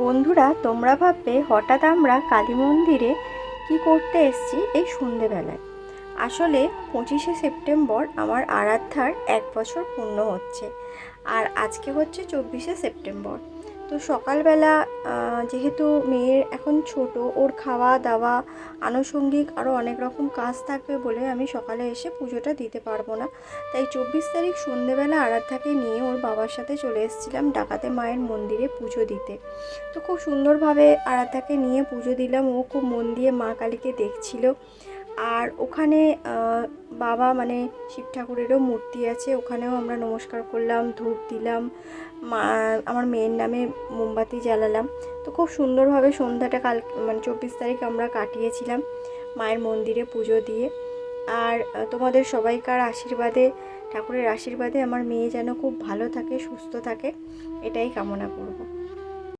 বন্ধুরা, তোমরা ভাববে হঠাৎ আমরা কালী মন্দিরে কি করতে এসেছি এই সন্ধেবেলায়। আসলে 25শে সেপ্টেম্বর আমার আরাধ্যার 1 বছর পূর্ণ হচ্ছে, আর আজকে হচ্ছে 24শে সেপ্টেম্বর। তো সকালবেলা যেহেতু মেয়ের এখন ছোট, ওর খাওয়া দাওয়া আনুষঙ্গিক আরও অনেক রকম কাজ থাকবে বলে আমি সকালে এসে পুজোটা দিতে পারবো না। তাই 24 তারিখ সন্ধেবেলা আরাধ্যাকে নিয়ে ওর বাবার সাথে চলে এসেছিলাম ডাকাতে মায়ের মন্দিরে পুজো দিতে। তো খুব সুন্দরভাবে আরাধ্যাকে নিয়ে পুজো দিলাম। ও খুব মন দিয়ে মা কালীকে দেখছিল। আর ওখানে বাবা মানে শিব ঠাকুরেরও মূর্তি আছে, ওখানেও আমরা নমস্কার করলাম, ধূপ দিলাম, মা আমার মেয়ের নামে মোমবাতি জ্বালালাম। তো খুব সুন্দরভাবে সন্ধ্যাটা মানে 24 তারিখ আমরা কাটিয়েছিলাম মায়ের মন্দিরে পুজো দিয়ে। আর তোমাদের সবাইকার আশীর্বাদে, ঠাকুরের আশীর্বাদে আমার মেয়ে যেন খুব ভালো থাকে, সুস্থ থাকে, এটাই কামনা করব।